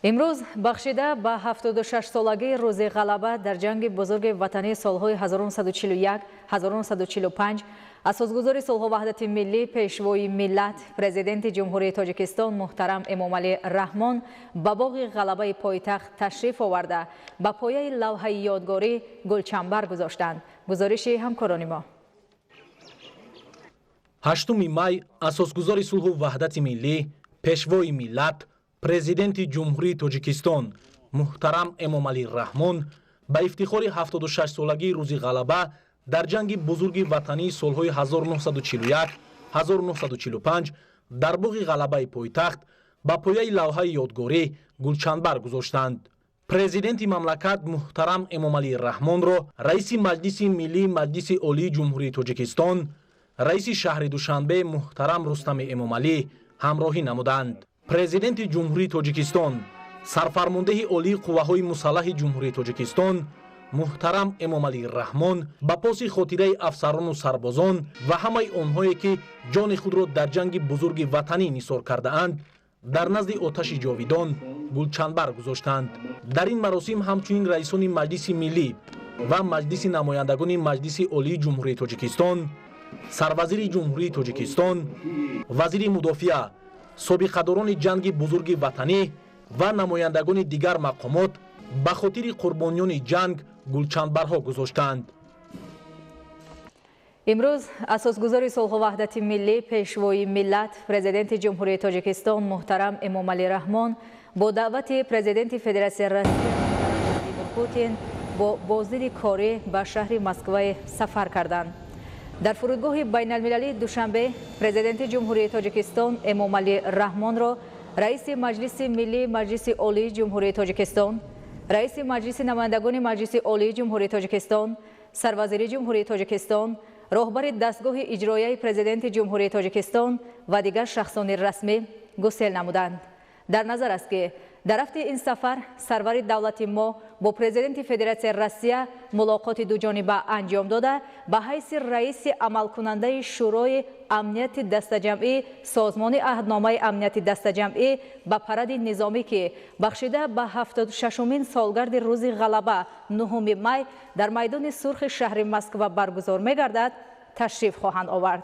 امروز بخشیده به 76 سالگی روز غلبه در جنگ بزرگ وطنی سالهای 1941 1945 اساسگزار صلح و وحدت ملی پیشوای ملت پرزیدنت جمهوری تاجیکستان محترم امامعلی رحمان به باغ غلبه پایتخت تشریف آورده به پایه لوحه یادگاری گلچنبر گذاشتند. گزارش همکاران ما. 8 می اساسگزار صلح و وحدت ملی پیشوای ملت پرزیدنت جمهوری تاجیکستان محترم امامعلی رحمان به افتخار 76 سالگی روز غلبه در جنگ بزرگ وطنی سالهای 1941 1945 در باغ غلبه پایتخت با پایه لوحه یادگاری گلچنبر گذاشتند. پرزیدنت مملکت محترم امامعلی رحمان را رئیس مجلس ملی مجلس عالی جمهوری تاجیکستان رئیس شهر دوشنبه محترم رستم امامعلی همراهی نمودند. پرزیدنت جمهوری تاجیکستان سرفرمانده عالی قوه‌های مسلح جمهوری تاجیکستان محترم امامعلی رحمان با پاس خاطره افسران و سربازان و همه آنهایی که جان خود را در جنگ بزرگ وطنی نثار کرده اند در نزد آتش جاویدان گلچنبر گذاشتند. در این مراسم همچنین رئیسان مجلس ملی و مجلس نمایندگان مجلس عالی جمهوری تاجیکستان، سروزیر جمهوری تاجیکستان، وزیر مدافع، سابقه‌داران جنگ بزرگ وطنی و نمایندگان دیگر مقامات به خاطر قربانیان جنگ گلچنبرها گذاشتند. امروز اساسگزار صلح و وحدت ملی پیشوای ملت پرزیدنت جمهوری تاجیکستان محترم امامعلی رحمان با دعوت پرزیدنت فدراسیون روسیه ولادیمیر پوتین با بازدید کاری به شهر مسکو سفر کردند. در فرودگاه بین المللی دوشنبه پرزیدنت جمهوری تاجیکستان امامعلی رحمان را رئیس مجلس ملی مجلس عالی جمهوری تاجیکستان، رئیس مجلس نمایندگان مجلس عالی جمهوری تاجیکستان، سروزیر جمهوری تاجیکستان، راهبر دستگاه اجرایی پرزیدنت جمهوری تاجیکستان و دیگر شخصان رسمی گسیل نمودند. در نظر است که در رفت این سفر سرور دولت ما با پرزیدنت فدراسیون روسیه ملاقات دوجانبه انجام داده به حیث رئیس عملکننده شورای امنیت دسته‌جمعی سازمان عهدنامه امنیت دسته‌جمعی به پرد نظامی که بخشیده به 76مین سالگرد روز غلبه 9 می در میدان سرخ شهر مسکو برگزار می‌گردد تشریف خواهند آورد.